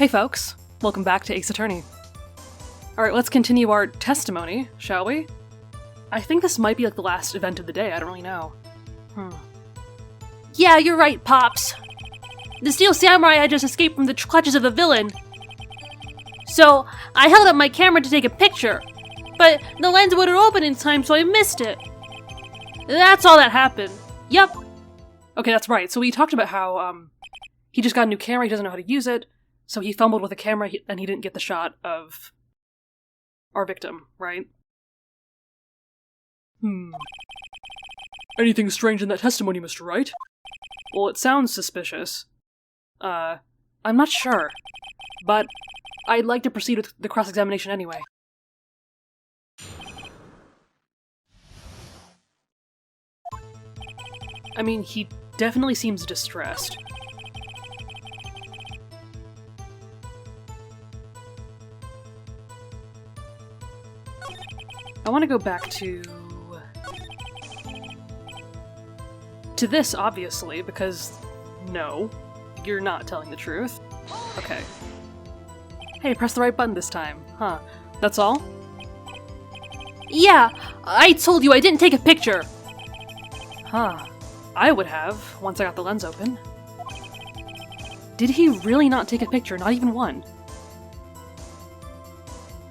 Hey folks, welcome back to Ace Attorney. Alright, let's continue our testimony, shall we? I think this might be like the last event of the day, I don't really know. Yeah, you're right, Pops. The Steel Samurai had just escaped from the clutches of the villain. So, I held up my camera to take a picture, but the lens wouldn't open in time, so I missed it. That's all that happened. Yup. Okay, that's right. So we talked about how, he just got a new camera, he doesn't know how to use it, so he fumbled with the camera and he didn't get the shot of our victim, right? Anything strange in that testimony, Mr. Wright? Well, it sounds suspicious. I'm not sure, but I'd like to proceed with the cross-examination anyway. I mean, he definitely seems distressed. I want to go back to this, obviously, because no, you're not telling the truth. Okay. Hey, press the right button this time. Huh. That's all? Yeah, I told you I didn't take a picture. Huh. I would have, once I got the lens open. Did he really not take a picture? Not even one?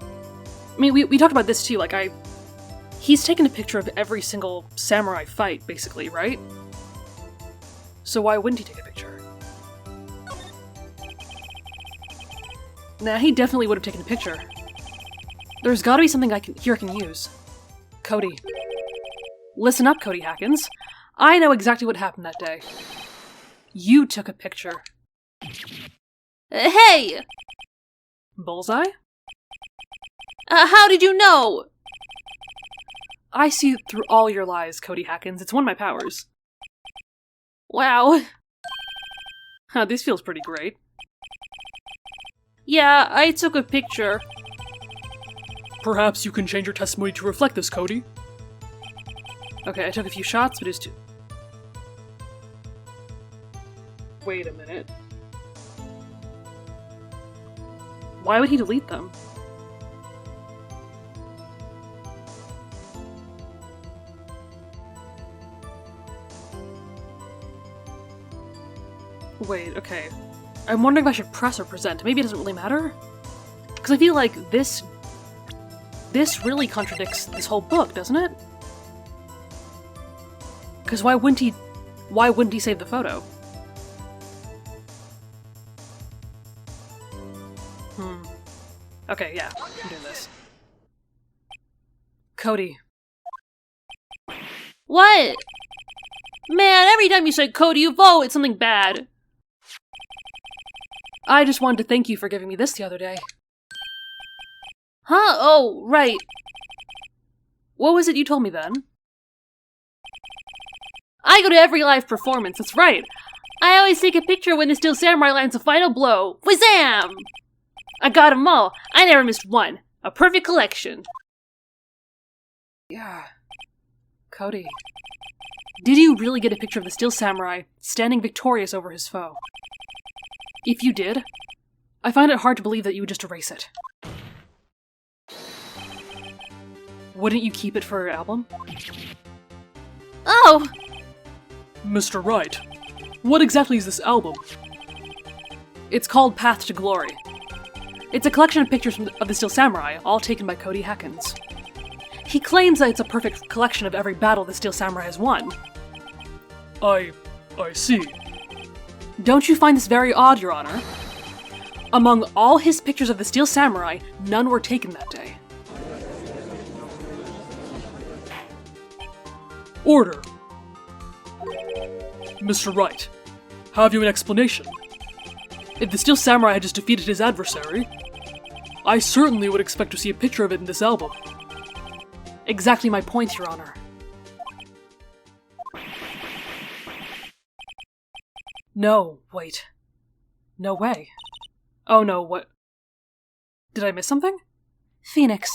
I mean, we talked about this too, like he's taken a picture of every single samurai fight, basically, right? So why wouldn't he take a picture? Nah, he definitely would have taken a picture. There's gotta be something I can use. Cody. Listen up, Cody Hackins. I know exactly what happened that day. You took a picture. Hey! Bullseye? How did you know? I see through all your lies, Cody Hackins. It's one of my powers. Wow. Huh, this feels pretty great. Yeah, I took a picture. Perhaps you can change your testimony to reflect this, Cody. Okay, I took a few shots, but it's too... Wait a minute. Why would he delete them? Wait, okay. I'm wondering if I should press or present. Maybe it doesn't really matter? Because I feel like this really contradicts this whole book, doesn't it? Because why wouldn't he save the photo? Okay, yeah, I'm doing this. Cody. What? Man, every time you say Cody, you vote it's something bad. I just wanted to thank you for giving me this the other day. Huh? Oh, right. What was it you told me then? I go to every live performance, that's right. I always take a picture when the Steel Samurai lands a final blow. Wazam! I got 'em all. I never missed one. A perfect collection. Yeah. Cody. Did you really get a picture of the Steel Samurai standing victorious over his foe? If you did, I find it hard to believe that you would just erase it. Wouldn't you keep it for your album? Oh! Mr. Wright, what exactly is this album? It's called Path to Glory. It's a collection of pictures of the Steel Samurai, all taken by Cody Hackins. He claims that it's a perfect collection of every battle the Steel Samurai has won. I see. Don't you find this very odd, Your Honor? Among all his pictures of the Steel Samurai, none were taken that day. Order. Mr. Wright, have you an explanation? If the Steel Samurai had just defeated his adversary, I certainly would expect to see a picture of it in this album. Exactly my point, Your Honor. No, wait. No way. Oh no, what? Did I miss something? Phoenix.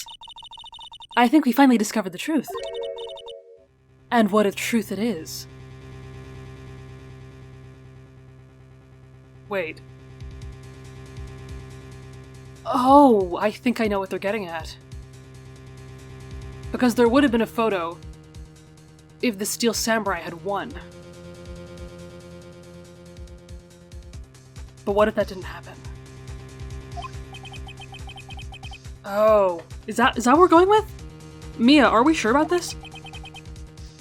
I think we finally discovered the truth. And what a truth it is. Wait. Oh, I think I know what they're getting at. Because there would have been a photo if the Steel Samurai had won. But what if that didn't happen? Oh, is that what we're going with? Mia, are we sure about this?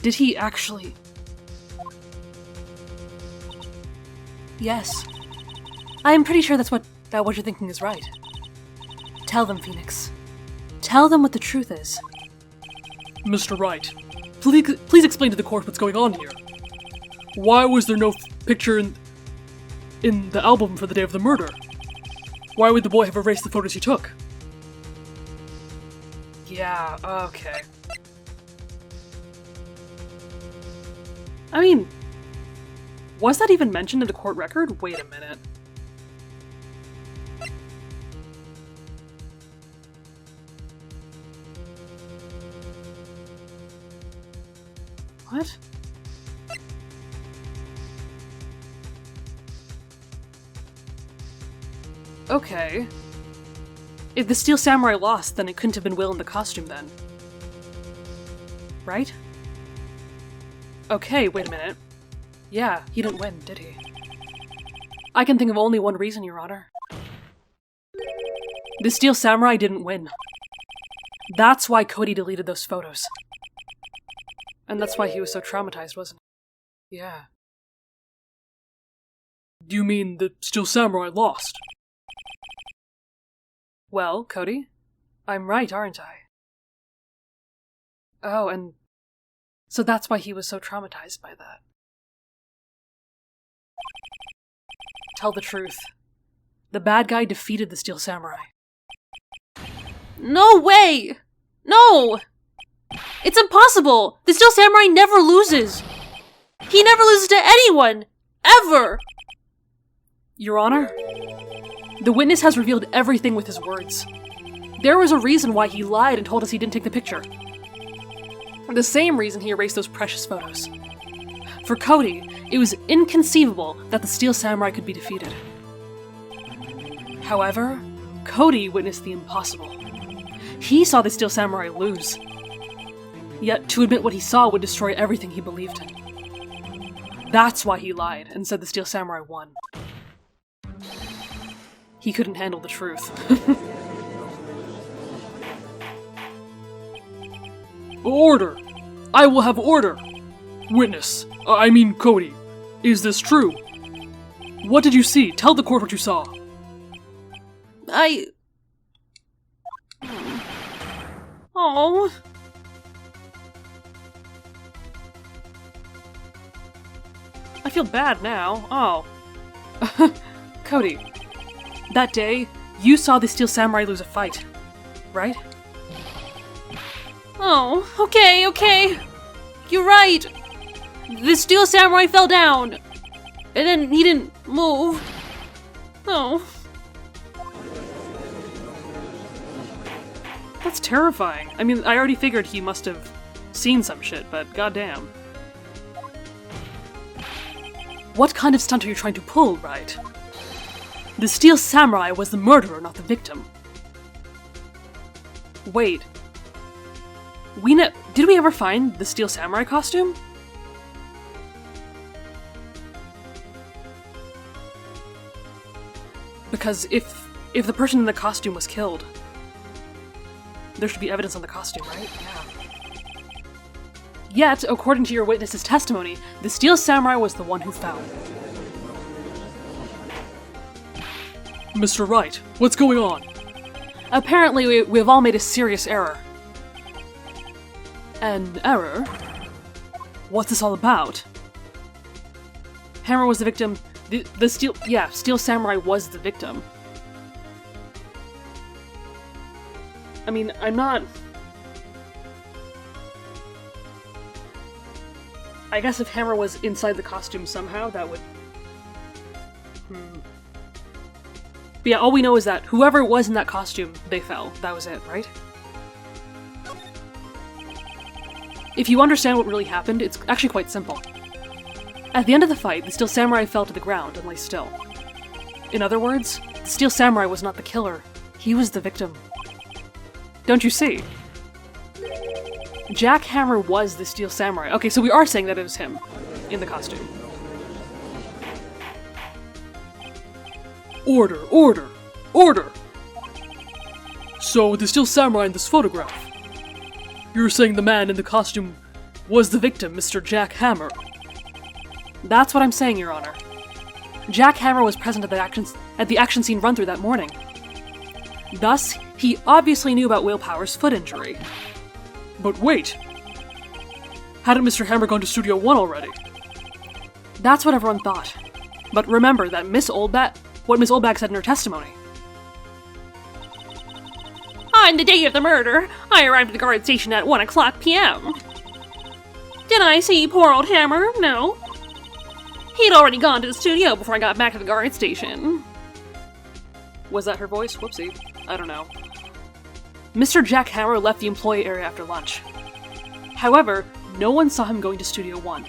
Did he actually? Yes. I am pretty sure that what you're thinking is right. Tell them, Phoenix. Tell them what the truth is. Mr. Wright, please explain to the court what's going on here. Why was there no picture in the album for the day of the murder? Why would the boy have erased the photos he took? Yeah, okay. I mean, was that even mentioned in the court record? Wait a minute. What? Okay. If the Steel Samurai lost, then it couldn't have been Will in the costume then. Right? Okay, wait a minute. Yeah, he didn't win, did he? I can think of only one reason, Your Honor. The Steel Samurai didn't win. That's why Cody deleted those photos. And that's why he was so traumatized, wasn't he? Yeah. Do you mean the Steel Samurai lost? Well, Cody, I'm right, aren't I? Oh, and so that's why he was so traumatized by that. Tell the truth. The bad guy defeated the Steel Samurai. No way! No! It's impossible! The Steel Samurai never loses! He never loses to anyone! Ever! Your Honor, the witness has revealed everything with his words. There was a reason why he lied and told us he didn't take the picture. The same reason he erased those precious photos. For Cody, it was inconceivable that the Steel Samurai could be defeated. However, Cody witnessed the impossible. He saw the Steel Samurai lose. Yet, to admit what he saw would destroy everything he believed in. That's why he lied and said the Steel Samurai won. He couldn't handle the truth. Order! I will have order! Witness, I mean Cody, is this true? What did you see? Tell the court what you saw. Oh. I feel bad now. Oh. Cody, that day, you saw the Steel Samurai lose a fight, right? Oh, okay. You're right. The Steel Samurai fell down. And then he didn't move. Oh. That's terrifying. I mean, I already figured he must have seen some shit, but goddamn. What kind of stunt are you trying to pull, Wright? The Steel Samurai was the murderer, not the victim. Wait. Did we ever find the Steel Samurai costume? Because if the person in the costume was killed, there should be evidence on the costume, right? Yeah. Yet, according to your witness's testimony, the Steel Samurai was the one who fell. Mr. Wright, what's going on? Apparently, we've all made a serious error. An error? What's this all about? Hammer was the victim. Steel Samurai was the victim. I mean, I'm not... I guess if Hammer was inside the costume somehow, that would... But yeah, all we know is that whoever was in that costume, they fell. That was it, right? If you understand what really happened, it's actually quite simple. At the end of the fight, the Steel Samurai fell to the ground and lay still. In other words, the Steel Samurai was not the killer. He was the victim. Don't you see? Jack Hammer was the Steel Samurai. Okay, so we are saying that it was him in the costume. Order, order, order! So, the Steel Samurai in this photograph. You're saying the man in the costume was the victim, Mr. Jack Hammer? That's what I'm saying, Your Honor. Jack Hammer was present at the action scene run-through that morning. Thus, he obviously knew about Will Power's foot injury. But wait! Hadn't Mr. Hammer gone to Studio 1 already? That's what everyone thought. But remember that what Miss Oldbag said in her testimony. On the day of the murder, I arrived at the guard station at 1 o'clock p.m. Did I see poor old Hammer? No. He'd already gone to the studio before I got back to the guard station. Was that her voice? Whoopsie. I don't know. Mr. Jack Hammer left the employee area after lunch. However, no one saw him going to Studio 1.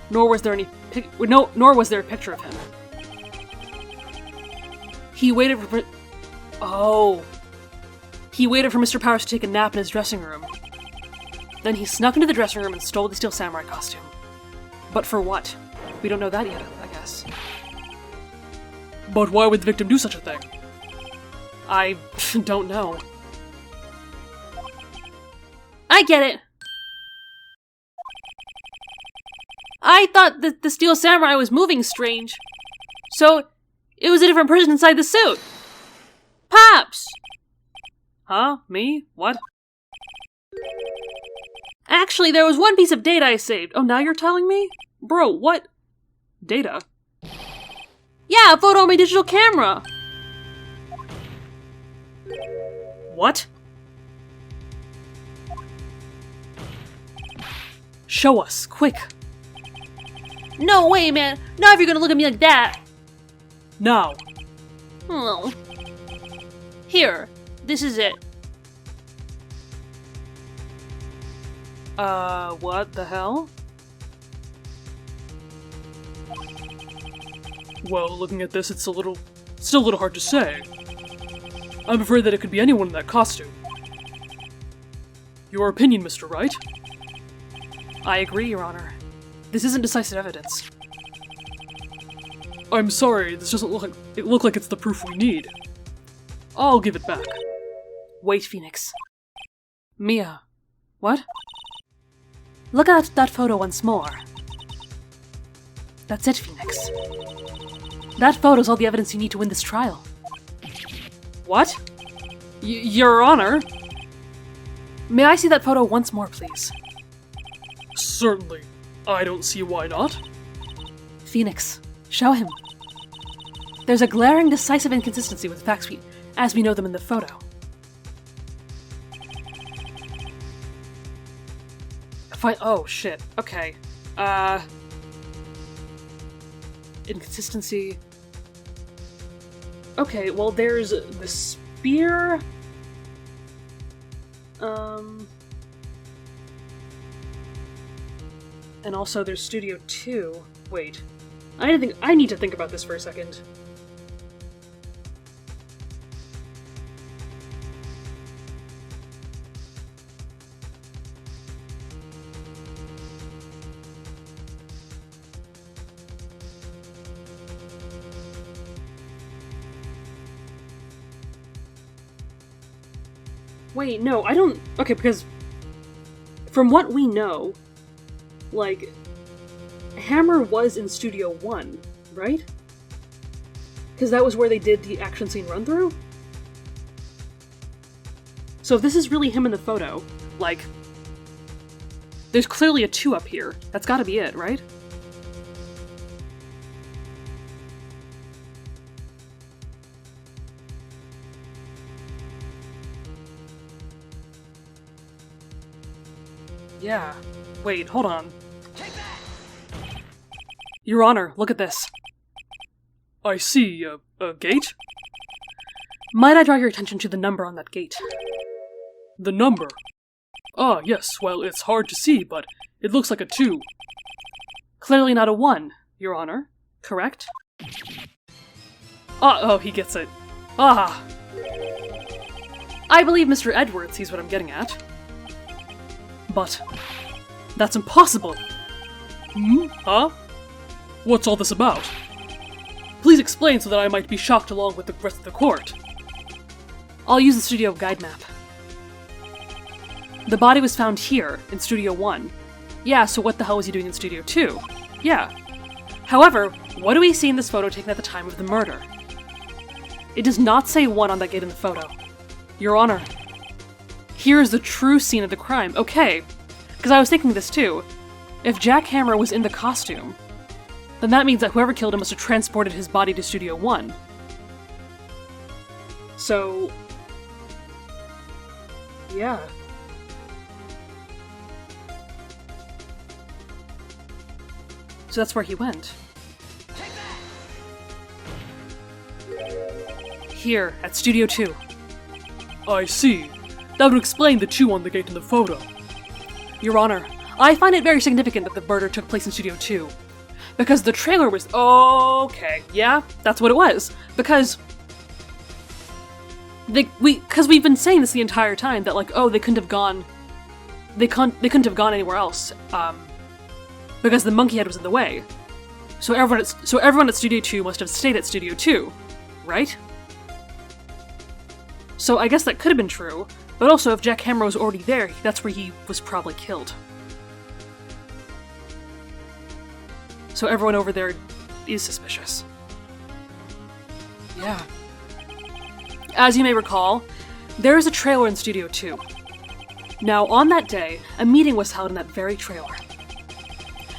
Nor was there a picture of him. He waited for Mr. Powers to take a nap in his dressing room. Then he snuck into the dressing room and stole the Steel Samurai costume. But for what? We don't know that yet, I guess. But why would the victim do such a thing? I don't know. I get it. I thought that the Steel Samurai was moving strange. So, it was a different person inside the suit. Pops! Huh? Me? What? Actually, there was one piece of data I saved. Oh, now you're telling me? Bro, what? Data? Yeah, a photo on my digital camera. What? Show us, quick. No way, man. Not if you're gonna look at me like that. Now. Oh. Here, this is it. What the hell? Well, looking at this, it's still a little hard to say. I'm afraid that it could be anyone in that costume. Your opinion, Mr. Wright? I agree, Your Honor. This isn't decisive evidence. I'm sorry, this doesn't look like it's the proof we need. I'll give it back. Wait, Phoenix. Mia. What? Look at that photo once more. That's it, Phoenix. That photo's all the evidence you need to win this trial. What? Your Honor? May I see that photo once more, please? Certainly. I don't see why not. Phoenix, show him. There's a glaring, decisive inconsistency with facts as we know them in the photo. Oh, shit. Okay. Inconsistency. Okay, well, there's the spear. And also there's Studio 2. Wait. I need to think about this for a second. Wait, no, I don't... Okay, because... From what we know, like, Hammer was in Studio 1, right? Because that was where they did the action scene run-through? So if this is really him in the photo, like... There's clearly a 2 up here. That's gotta be it, right? Yeah. Wait, hold on. Your Honor, look at this. I see, a gate? Might I draw your attention to the number on that gate? The number? Ah, yes, well, it's hard to see, but it looks like a 2. Clearly not a 1, Your Honor. Correct? Oh, he gets it. Ah! I believe Mr. Edwards sees what I'm getting at. But that's impossible. Huh? What's all this about? Please explain so that I might be shocked along with the rest of the court. I'll use the studio guide map. The body was found here, in Studio 1. Yeah, so what the hell was he doing in Studio 2? Yeah. However, what do we see in this photo taken at the time of the murder? It does not say 1 on that gate in the photo. Your Honor, here is the true scene of the crime. Okay, because I was thinking this too. If Jack Hammer was in the costume, then that means that whoever killed him must have transported his body to Studio 1. So... yeah. So that's where he went. Here, at Studio 2. I see. That would explain the 2 on the gate in the photo. Your Honor, I find it very significant that the murder took place in Studio 2. Because the trailer was... okay, yeah, that's what it was. Because... we've been saying this the entire time, that like, oh, they couldn't have gone... They couldn't have gone anywhere else, because the monkey head was in the way. So everyone at Studio 2 must have stayed at Studio 2, right? So I guess that could have been true, but also if Jack Hammer was already there, that's where he was probably killed. So everyone over there is suspicious. Yeah. As you may recall, there is a trailer in Studio 2. Now, on that day, a meeting was held in that very trailer.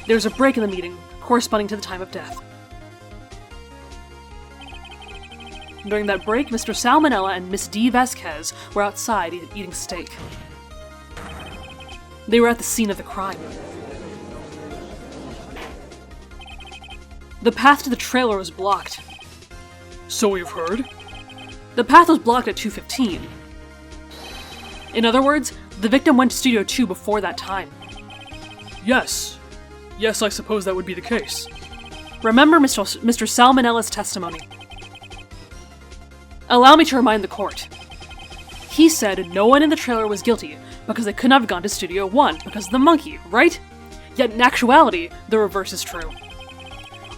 There was a break in the meeting, corresponding to the time of death. During that break, Mr. Salmonella and Miss D. Vasquez were outside eating steak. They were at the scene of the crime. The path to the trailer was blocked. So we've heard? The path was blocked at 2:15. In other words, the victim went to Studio 2 before that time. Yes. Yes, I suppose that would be the case. Remember Mr. Salmonella's testimony. Allow me to remind the court. He said no one in the trailer was guilty because they could not have gone to Studio 1 because of the monkey, right? Yet in actuality, the reverse is true.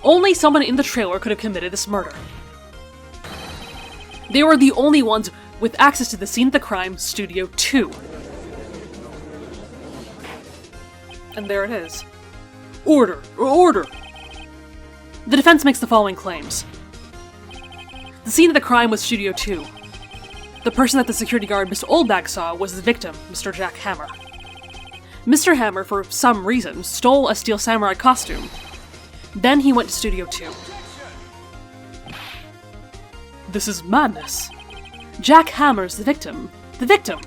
Only someone in the trailer could have committed this murder. They were the only ones with access to the scene of the crime, Studio 2. And there it is. Order! Order! The defense makes the following claims. The scene of the crime was Studio 2. The person that the security guard Mr. Oldbag saw was the victim, Mr. Jack Hammer. Mr. Hammer, for some reason, stole a Steel Samurai costume. Then he went to Studio 2. This is madness. Jack Hammer's the victim. The victim!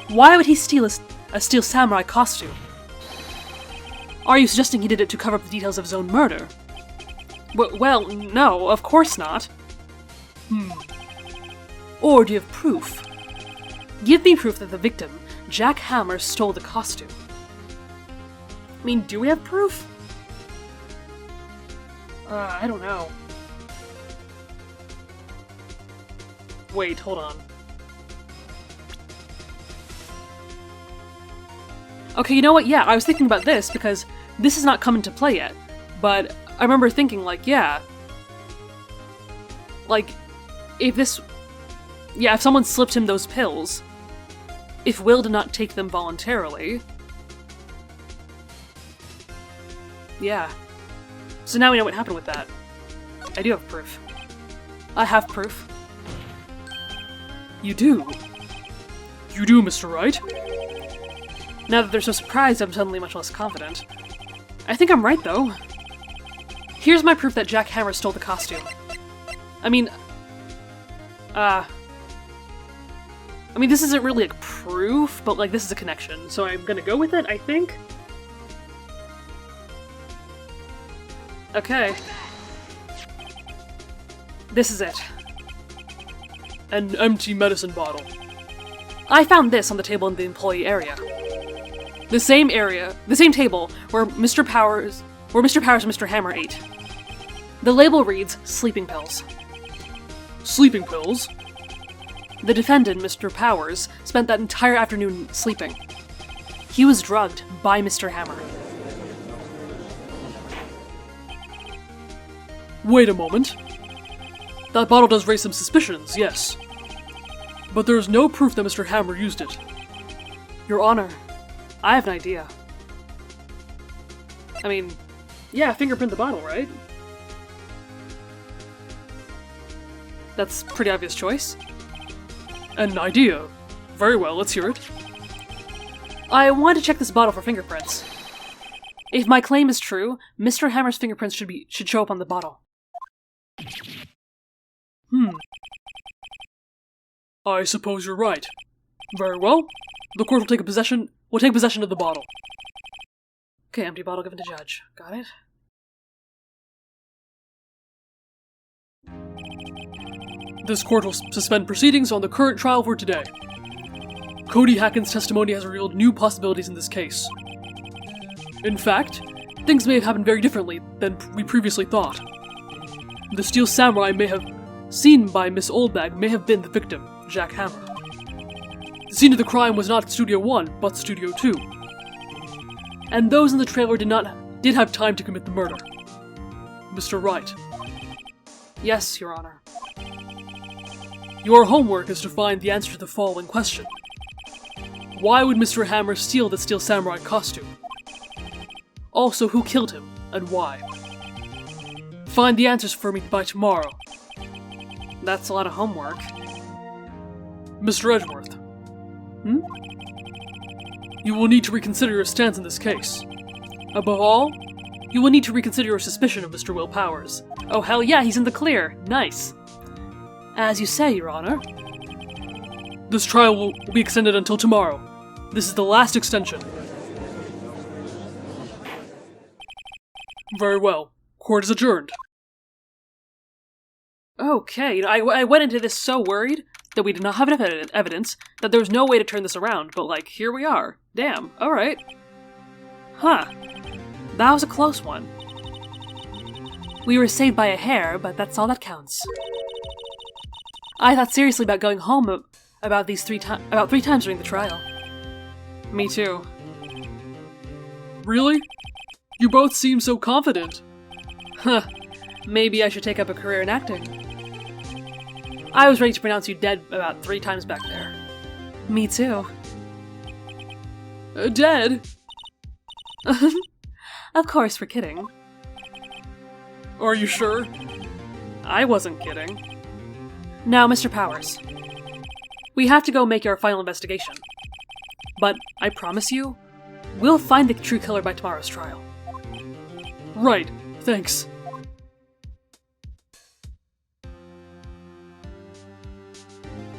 Why would he steal a Steel Samurai costume? Are you suggesting he did it to cover up the details of his own murder? Well, no, of course not. Or do you have proof? Give me proof that the victim, Jack Hammer, stole the costume. I mean, do we have proof? I don't know. Wait, hold on. Okay, you know what? Yeah, I was thinking about this because this has not come into play yet. But I remember thinking, like, yeah. Like, if someone slipped him those pills, if Will did not take them voluntarily. Yeah. So now we know what happened with that. I do have proof. I have proof. You do? You do, Mr. Wright? Now that they're so surprised, I'm suddenly much less confident. I think I'm right, though. Here's my proof that Jack Hammer stole the costume. I mean, this isn't really, like, proof, but, like, this is a connection, so I'm gonna go with it, I think? Okay. This is it. An empty medicine bottle. I found this on the table in the employee area. The same table where Mr. Powers and Mr. Hammer ate. The label reads, sleeping pills. Sleeping pills? The defendant, Mr. Powers, spent that entire afternoon sleeping. He was drugged by Mr. Hammer. Wait a moment. That bottle does raise some suspicions, yes. But there is no proof that Mr. Hammer used it. Your Honor, I have an idea. I mean, yeah, fingerprint the bottle, right? That's a pretty obvious choice. An idea. Very well, let's hear it. I want to check this bottle for fingerprints. If my claim is true, Mr. Hammer's fingerprints should show up on the bottle. I suppose you're right. Very well. The court will take possession of the bottle. Okay, empty bottle given to judge. Got it? This court will suspend proceedings on the current trial for today. Cody Hacken's testimony has revealed new possibilities in this case. In fact, things may have happened very differently than we previously thought. The Steel Samurai seen by Miss Oldbag may have been the victim, Jack Hammer. The scene of the crime was not Studio 1, but Studio 2. And those in the trailer did have time to commit the murder. Mr. Wright. Yes, Your Honor. Your homework is to find the answer to the following question. Why would Mr. Hammer steal the Steel Samurai costume? Also, who killed him, and why? Find the answers for me by tomorrow. That's a lot of homework. Mr. Edgeworth. You will need to reconsider your stance in this case. Above all, you will need to reconsider your suspicion of Mr. Will Powers. Oh hell yeah, he's in the clear. Nice. As you say, Your Honor. This trial will be extended until tomorrow. This is the last extension. Very well. Court is adjourned. Okay, I went into this so worried that we did not have enough evidence, that there was no way to turn this around, but like, here we are. Damn, alright. Huh. That was a close one. We were saved by a hair, but that's all that counts. I thought seriously about going home about three times during the trial. Me too. Really? You both seem so confident. Huh. Maybe I should take up a career in acting. I was ready to pronounce you dead about 3 times back there. Me too. Dead? Of course, we're kidding. Are you sure? I wasn't kidding. Now, Mr. Powers. We have to go make our final investigation. But I promise you, we'll find the true killer by tomorrow's trial. Right, thanks.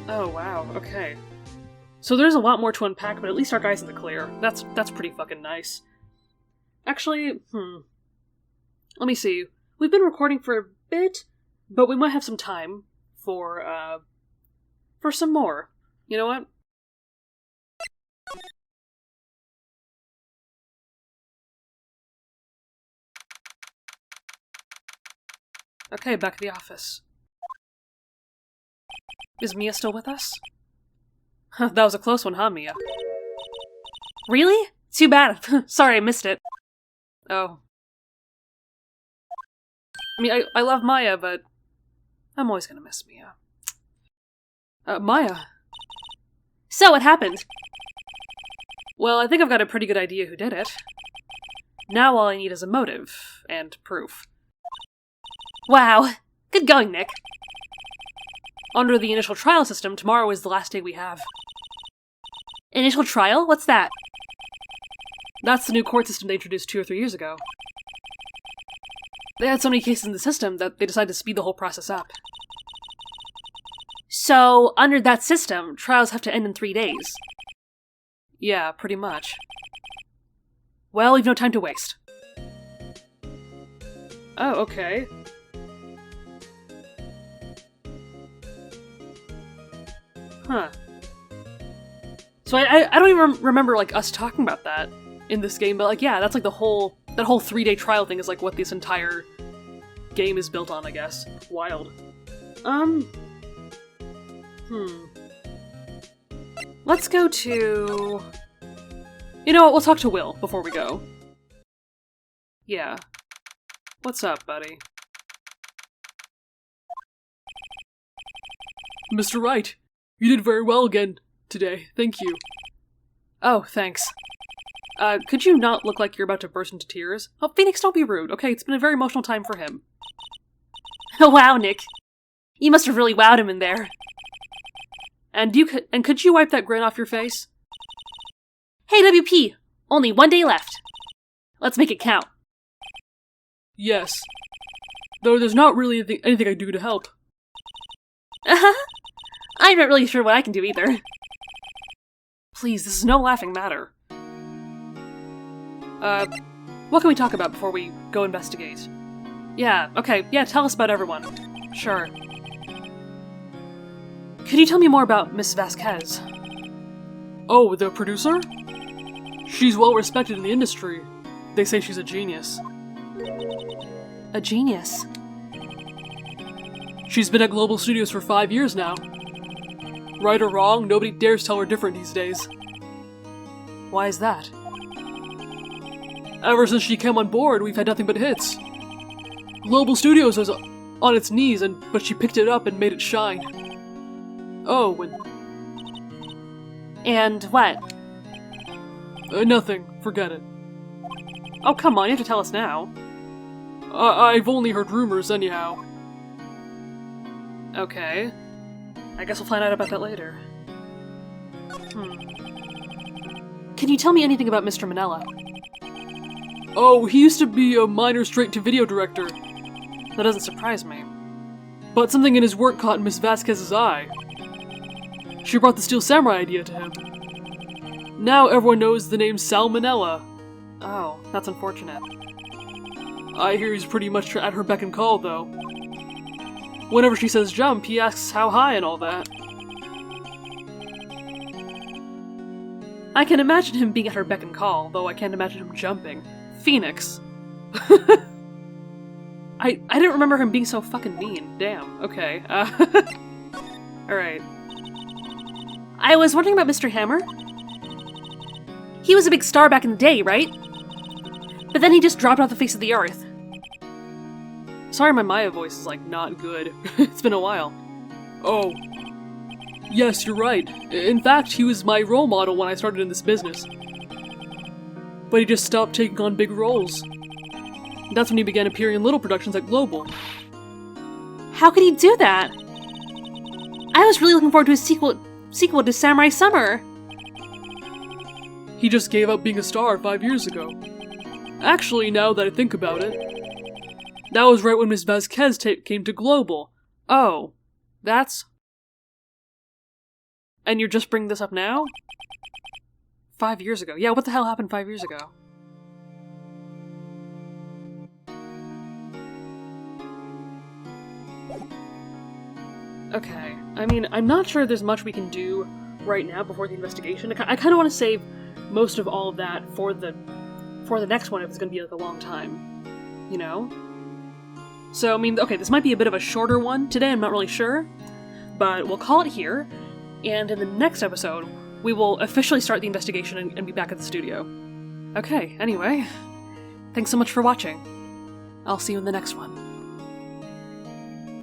Oh wow, okay. So there's a lot more to unpack, but at least our guy's in the clear. That's pretty fucking nice. Actually, let me see. We've been recording for a bit, but we might have some time for some more. You know what? Okay, back at the office. Is Mia still with us? That was a close one, huh, Mia? Really? Too bad. Sorry, I missed it. Oh. I mean, I love Maya, but I'm always gonna miss Mia. Maya. So, what happened? Well, I think I've got a pretty good idea who did it. Now all I need is a motive, and proof. Wow. Good going, Nick. Under the initial trial system, tomorrow is the last day we have. Initial trial? What's that? That's the new court system they introduced 2 or 3 years ago. They had so many cases in the system that they decided to speed the whole process up. So, under that system, trials have to end in 3 days. Yeah, pretty much. Well, we've no time to waste. Oh, okay. Huh. So I don't even remember, like, us talking about that in this game, but, like, yeah, that's, like, that whole 3-day trial thing is, like, what this entire game is built on, I guess. Wild. Let's go to... You know what, we'll talk to Will before we go. Yeah. What's up, buddy? Mr. Wright, you did very well again today. Thank you. Oh, thanks. Could you not look like you're about to burst into tears? Oh, Phoenix, don't be rude, okay? It's been a very emotional time for him. Wow, Nick. You must have really wowed him in there. And could you wipe that grin off your face? Hey, WP! Only 1 day left. Let's make it count. Yes. Though there's not really anything I can do to help. I'm not really sure what I can do either. Please, this is no laughing matter. What can we talk about before we go investigate? Yeah, okay, yeah, tell us about everyone. Sure. Could you tell me more about Miss Vasquez? Oh, the producer? She's well respected in the industry. They say she's a genius. A genius? She's been at Global Studios for 5 years now. Right or wrong, nobody dares tell her different these days. Why is that? Ever since she came on board, we've had nothing but hits. Global Studios was on its knees, but she picked it up and made it shine. Oh, And what? Nothing. Forget it. Oh, come on, you have to tell us now. I've only heard rumors anyhow. Okay. I guess we'll find out about that later. Can you tell me anything about Mr. Manella? Oh, he used to be a minor straight-to-video director. That doesn't surprise me. But something in his work caught Miss Vasquez's eye. She brought the Steel Samurai idea to him. Now everyone knows the name Sal Manella. Oh, that's unfortunate. I hear he's pretty much at her beck and call, though. Whenever she says jump, he asks how high and all that. I can imagine him being at her beck and call, though I can't imagine him jumping. Phoenix. I didn't remember him being so fucking mean. Damn, okay. Alright. I was wondering about Mr. Hammer. He was a big star back in the day, right? But then he just dropped off the face of the earth. Sorry my Maya voice is, not good. It's been a while. Oh. Yes, you're right. In fact, he was my role model when I started in this business. But he just stopped taking on big roles. That's when he began appearing in little productions at Global. How could he do that? I was really looking forward to a sequel to Samurai Summer. He just gave up being a star 5 years ago. Actually, now that I think about it, that was right when Miss Vasquez came to Global. Oh, that's... And you're just bringing this up now? 5 years ago. Yeah, what the hell happened 5 years ago? Okay, I mean, I'm not sure there's much we can do right now before the investigation. I kind of want to save most of all of that for the next one if it's going to be a long time, you know? So, I mean, okay, this might be a bit of a shorter one today, I'm not really sure, but we'll call it here, and in the next episode, we will officially start the investigation and be back at the studio. Okay, anyway, thanks so much for watching. I'll see you in the next one.